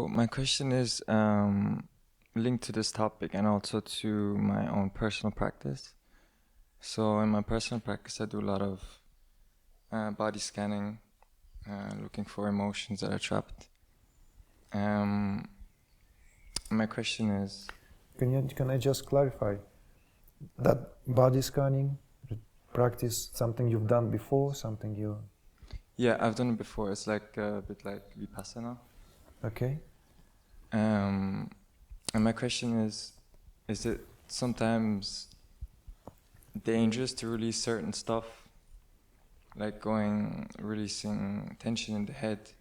My question is linked to this topic and also to my own personal practice. So in my personal practice, I do a lot of body scanning, looking for emotions that are trapped. My question is... Can I just clarify? That body scanning practice, something you've done before, something you... Yeah, I've done it before. It's like a bit like Vipassana. Okay. And my question is it sometimes dangerous to release certain stuff, like releasing tension in the head?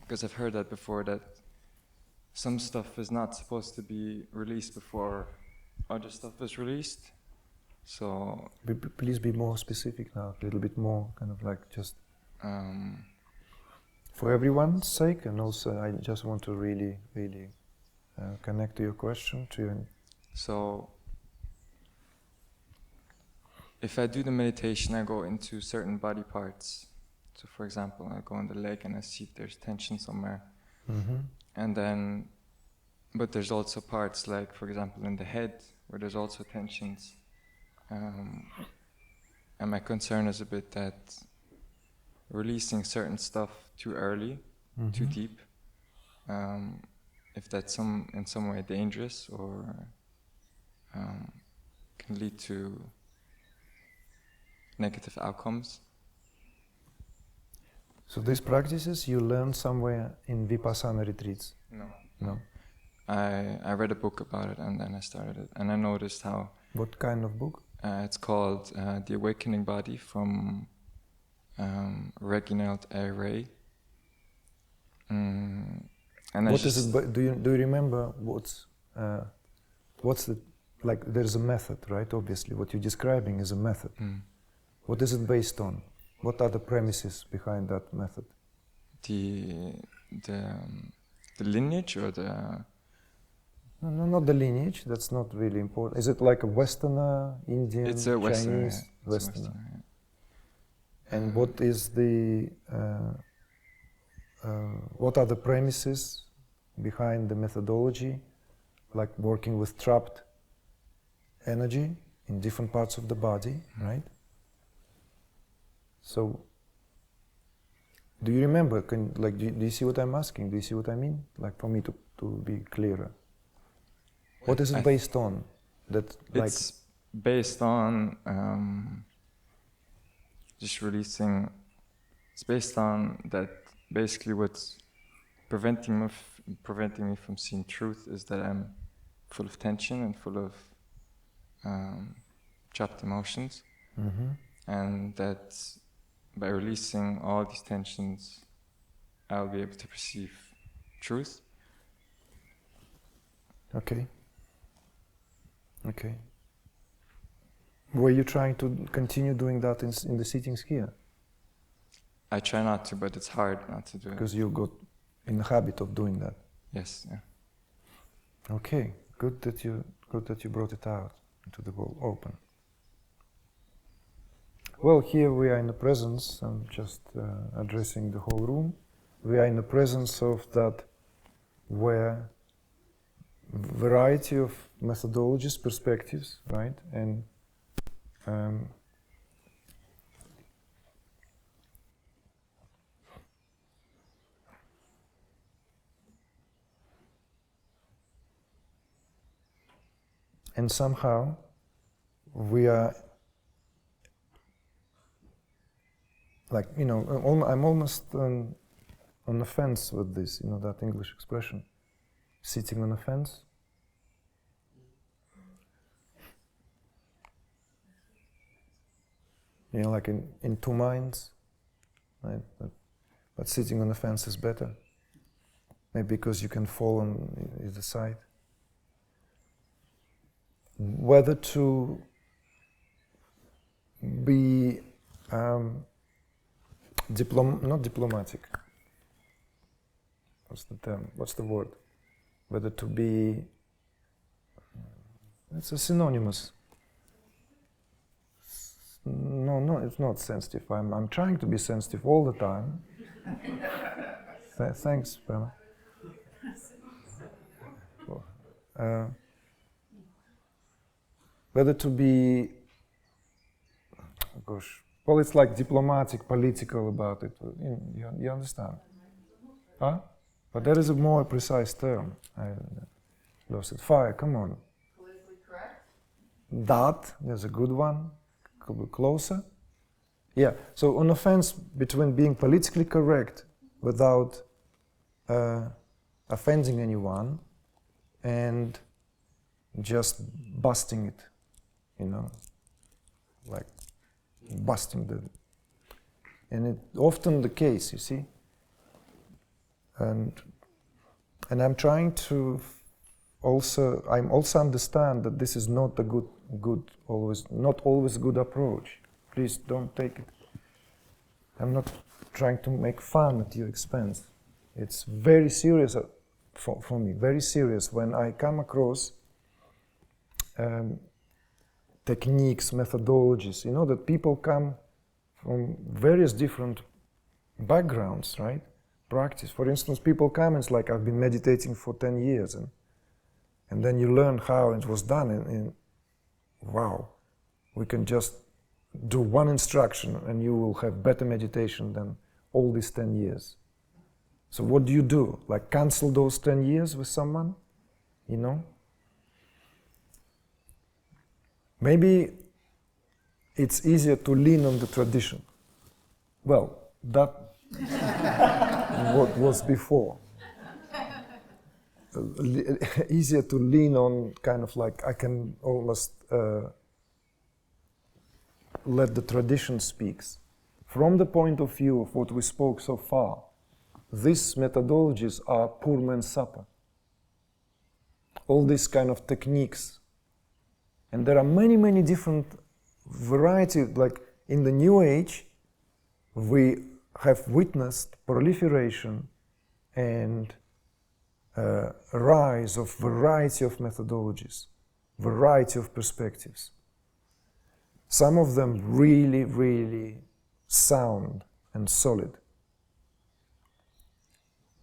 Because I've heard that before, that some stuff is not supposed to be released before other stuff is released. So please be more specific now, a little bit more, kind of like just for everyone's sake, and also I just want to really connect to your question. So if I do the meditation, I go into certain body parts. So for example, I go in the leg and I see if there's tension somewhere. Mm-hmm. And then, but there's also parts like, for example, in the head, where there's also tensions. And my concern is a bit that releasing certain stuff too early, mm-hmm. too deep, if that's in some way dangerous or can lead to negative outcomes. So these practices you learned somewhere in Vipassana retreats? No. I read a book about it and then I started it, and I noticed how... What kind of book? It's called The Awakening Body from Reginald A. Ray. And what is it? Do you remember what's the, like? There's a method, right? Obviously, what you're describing is a method. What is it based on? What are the premises behind that method? The lineage or the... No, not the lineage. That's not really important. Is it like a Westerner, Indian, it's a Westerner, Chinese? yeah. Westerner. Yeah. And what is the... what are the premises behind the methodology, like working with trapped energy in different parts of the body, right? So, do you remember? Do you see what I'm asking? Do you see what I mean? Like, for me to be clearer. What is it based on? It's based on just releasing. It's based on that. Basically, what's preventing me from seeing truth is that I'm full of tension and full of trapped emotions, and that by releasing all these tensions, I'll be able to perceive truth. Okay. Were you trying to continue doing that in the sittings here? I try not to, but it's hard not to do it. Because you got in the habit of doing that. Yes, yeah. Okay, good that you brought it out into the world open. Well, here we are in the presence, I'm just addressing the whole room. We are in the presence of that where variety of methodologies, perspectives, right? And somehow we are like, I'm almost on the fence with this, that English expression, sitting on a fence. Like in two minds, right? But sitting on the fence is better. Maybe because you can fall on either side. Whether to be not diplomatic. What's the term? What's the word? Whether to be... It's a synonymous. No, it's not sensitive. I'm trying to be sensitive all the time. Thanks, Prema. Whether to be, gosh, well, it's like diplomatic, political about it. You understand? Huh? But there is a more precise term. I lost it. Fire, come on. Politically correct? That, there's a good one. Could be closer. Yeah, so on the fence between being politically correct without offending anyone and just busting it, like busting the, and it's often the case, you see, and I'm trying to I'm also understand that this is not a not always good approach. Please don't take it. I'm not trying to make fun at your expense. It's very serious for me, very serious when I come across techniques, methodologies, that people come from various different backgrounds, right? Practice. For instance, people come and it's like, I've been meditating for 10 years and then you learn how it was done and wow, we can just do one instruction and you will have better meditation than all these 10 years. So what do you do? Like cancel those 10 years with someone? Maybe it's easier to lean on the tradition. Well, that what was before. Easier to lean on kind of like I can almost let the tradition speaks. From the point of view of what we spoke so far, these methodologies are poor man's supper. All these kind of techniques. And there are many, many different variety, like in the New Age, we have witnessed proliferation and rise of variety of methodologies, variety of perspectives. Some of them really, really sound and solid.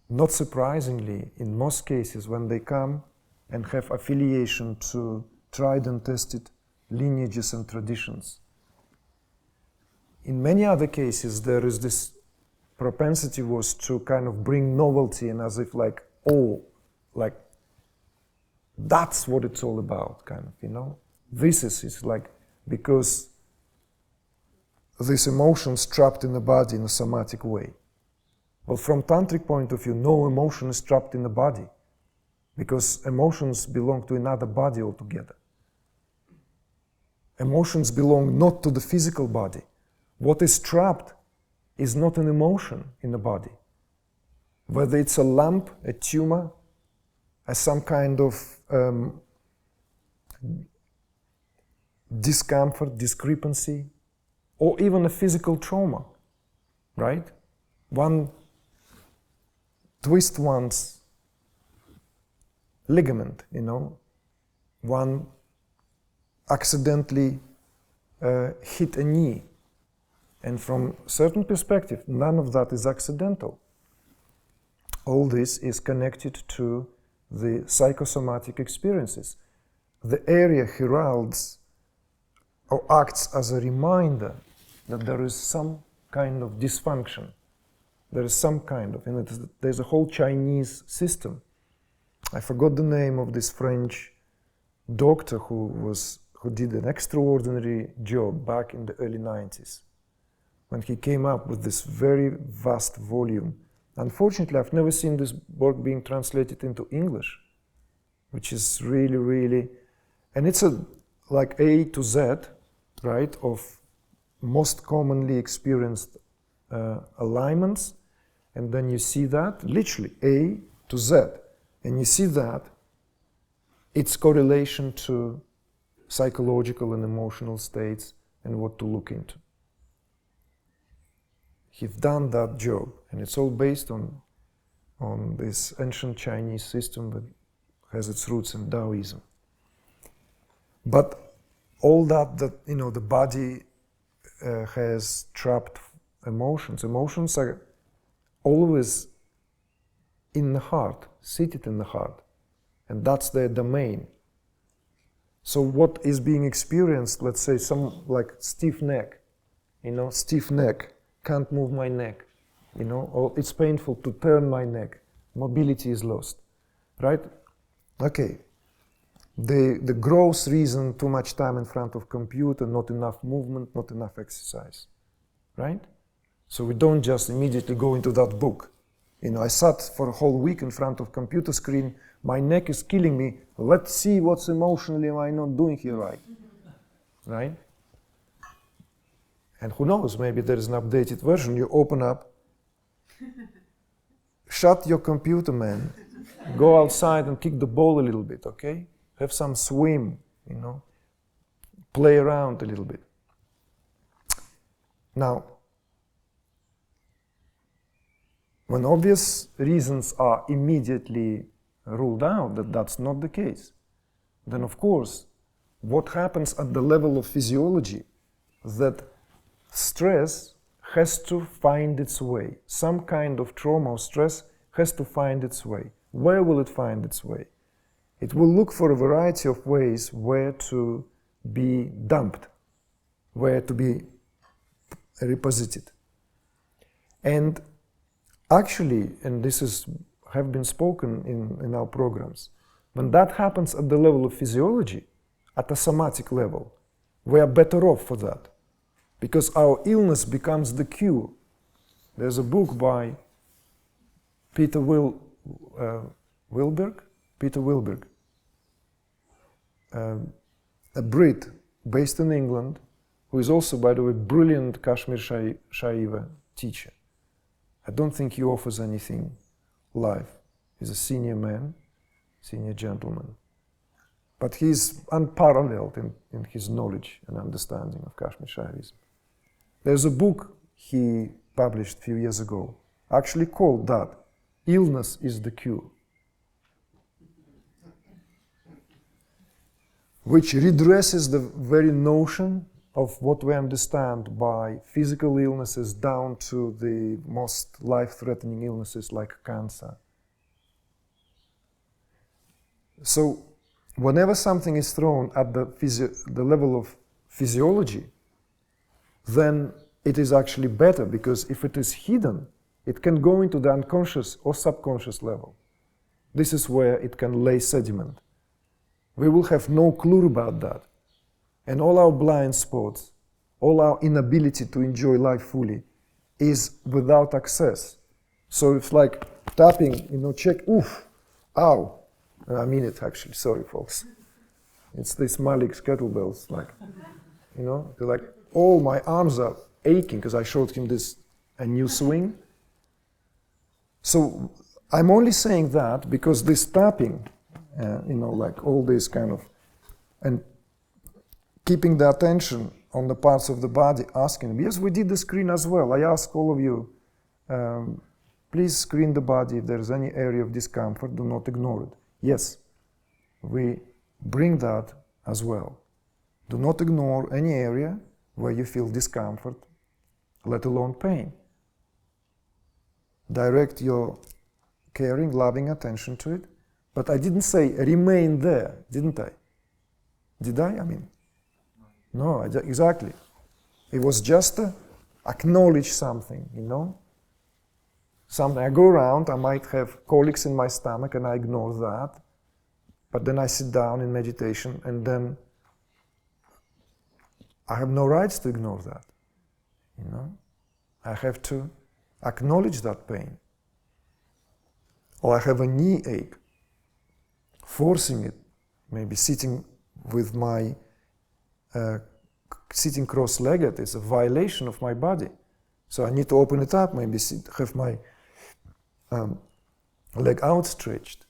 Not surprisingly, in most cases, when they come and have affiliation to tried and tested lineages and traditions. In many other cases, there is this propensity was to kind of bring novelty and as if like, like that's what it's all about, kind of, This is like, because these emotions trapped in the body in a somatic way. Well, from tantric point of view, no emotion is trapped in the body because emotions belong to another body altogether. Emotions belong not to the physical body. What is trapped is not an emotion in the body. Whether it's a lump, a tumor, as some kind of discomfort, discrepancy, or even a physical trauma, right? One twist one's ligament, one accidentally hit a knee. And from certain perspective, none of that is accidental. All this is connected to the psychosomatic experiences. The area heralds or acts as a reminder that there is some kind of dysfunction. There is some kind of, and there's a whole Chinese system. I forgot the name of this French doctor who did an extraordinary job back in the early 90s when he came up with this very vast volume. Unfortunately, I've never seen this work being translated into English, which is really, really, and it's like A to Z, right, of most commonly experienced alignments, and then you see that, literally, A to Z, and you see that its correlation to psychological and emotional states and what to look into. He's done that job, and it's all based on this ancient Chinese system that has its roots in Taoism. But all that the body has trapped emotions. Emotions are always in the heart, seated in the heart. And that's their domain. So what is being experienced, let's say some like stiff neck, stiff neck, can't move my neck, or it's painful to turn my neck, mobility is lost, right? Okay, the gross reason, too much time in front of computer, not enough movement, not enough exercise, right? So we don't just immediately go into that book. I sat for a whole week in front of computer screen, my neck is killing me, let's see what's emotionally am I not doing here right? And who knows, maybe there is an updated version, you open up, shut your computer, man, go outside and kick the ball a little bit, okay? Have some swim, play around a little bit. Now, when obvious reasons are immediately ruled out that that's not the case, then of course, what happens at the level of physiology, that stress has to find its way. Some kind of trauma or stress has to find its way. Where will it find its way? It will look for a variety of ways where to be dumped, where to be reposited. And actually, and this have been spoken in our programs, when that happens at the level of physiology, at a somatic level, we are better off for that, because our illness becomes the cue. There's a book by Peter Wilberg, a Brit based in England, who is also, by the way, brilliant Kashmir Shaiva teacher. I don't think he offers anything live. He's a senior man, senior gentleman. But he's unparalleled in his knowledge and understanding of Kashmir Shaivism. There's a book he published a few years ago, actually called that, Illness is the Cure, which redresses the very notion of what we understand by physical illnesses down to the most life-threatening illnesses like cancer. So whenever something is thrown at the level of physiology, then it is actually better, because if it is hidden, it can go into the unconscious or subconscious level. This is where it can lay sediment. We will have no clue about that. And all our blind spots, all our inability to enjoy life fully is without access. So it's like tapping, check, oof, ow. I mean it actually, sorry folks. It's these Malik's kettlebells, they're like, oh, my arms are aching because I showed him a new swing. So I'm only saying that because this tapping, like all this kind of, and keeping the attention on the parts of the body, asking, yes, we did the screen as well. I ask all of you, please screen the body. If there's any area of discomfort, do not ignore it. Yes, we bring that as well. Do not ignore any area where you feel discomfort, let alone pain. Direct your caring, loving attention to it. But I didn't say remain there, didn't I? Did I? No, exactly. It was just acknowledge something, Something I go around, I might have colics in my stomach and I ignore that. But then I sit down in meditation and then I have no rights to ignore that, I have to acknowledge that pain. Or I have a knee ache, forcing it, maybe sitting with my sitting cross-legged is a violation of my body. So I need to open it up, maybe have my leg outstretched.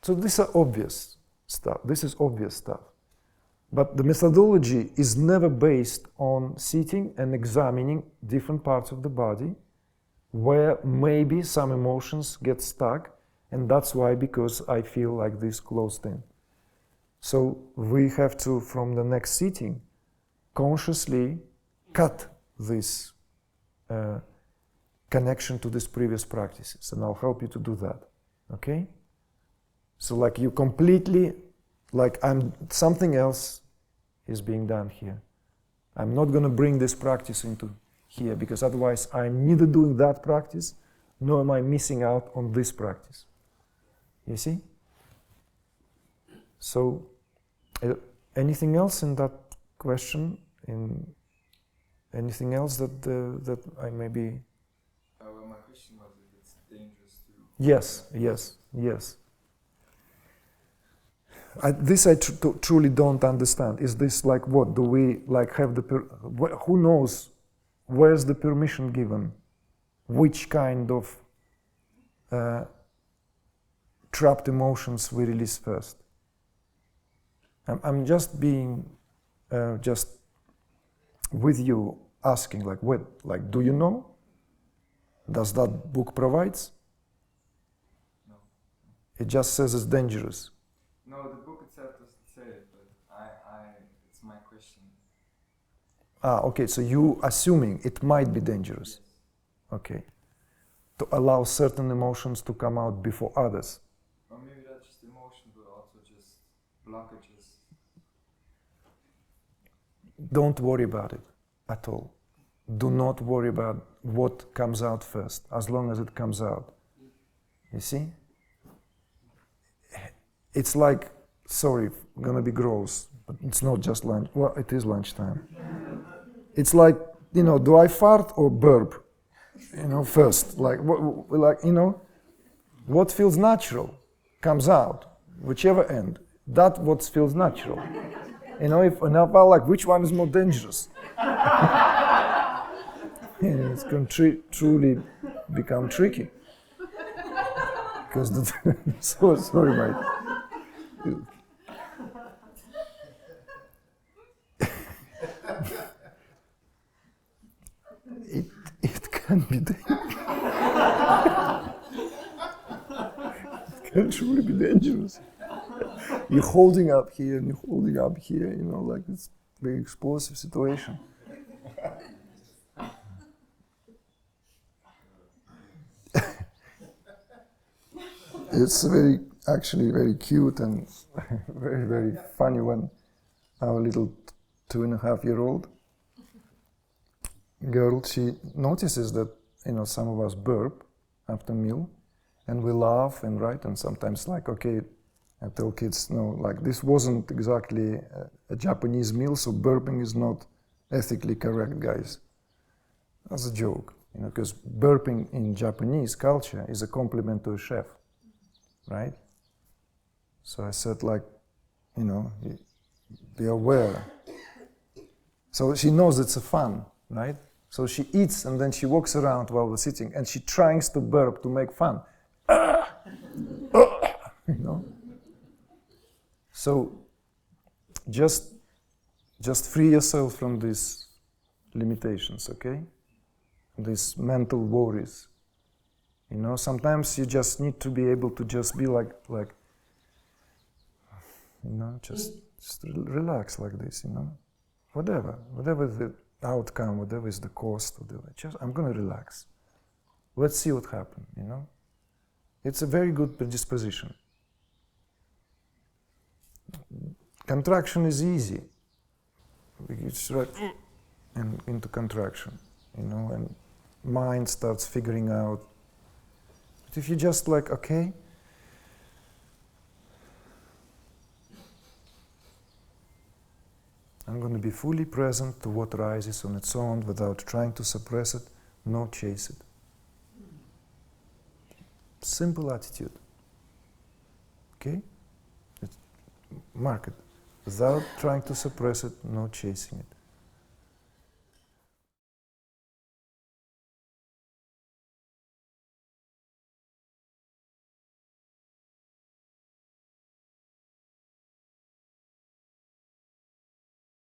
So these are obvious stuff. This is obvious stuff. But the methodology is never based on sitting and examining different parts of the body where maybe some emotions get stuck, and that's why, because I feel like this closed in. So we have to, from the next sitting, consciously cut this connection to these previous practices, and I'll help you to do that. Okay? So like you completely, like something else is being done here. I'm not going to bring this practice into here because otherwise I'm neither doing that practice nor am I missing out on this practice. You see? So, anything else in that question? Anything else that I maybe... Well, my question was if it's dangerous to... Yes. This I truly don't understand. Is this like what? Do we like have the... who knows where's the permission given? Which kind of trapped emotions we release first? I'm just being just with you asking like what? Like do you know? Does that book provides? No. It just says it's dangerous. No, the book itself doesn't say it, but it's my question. Okay, so you assuming it might be dangerous. Yes. Okay. To allow certain emotions to come out before others. Or maybe not just emotion, but also just blockages. Don't worry about it at all. Do not worry about what comes out first, as long as it comes out. You see? It's like, sorry, gonna be gross, but it's not just lunch. Well, it is lunchtime. It's like, do I fart or burp? First, like, what feels natural comes out, whichever end. That what feels natural. If like, which one is more dangerous? It's going to truly become tricky. Because sorry, mate. It can be dangerous. It can truly be dangerous. You're holding up here and you're holding up here, like it's a very explosive situation. It's actually very cute and very, very funny when our little 2.5-year-old girl, she notices that, some of us burp after meal and we laugh and sometimes like, okay, I tell kids, no, like this wasn't exactly a Japanese meal, so burping is not ethically correct, guys. That's a joke, because burping in Japanese culture is a compliment to a chef, right? So I said like, be aware. So she knows it's a fun, right? So she eats and then she walks around while we're sitting and she tries to burp to make fun. So just free yourself from these limitations, okay? These mental worries. Sometimes you just need to be able to just be like just relax like this, Whatever the outcome, whatever is the cost, I'm gonna relax. Let's see what happens, It's a very good predisposition. Contraction is easy. It's right and into contraction, and mind starts figuring out. But if you just like, okay, I'm going to be fully present to what rises on its own without trying to suppress it, nor chase it. Simple attitude. Okay? Mark it. Without trying to suppress it, nor chasing it.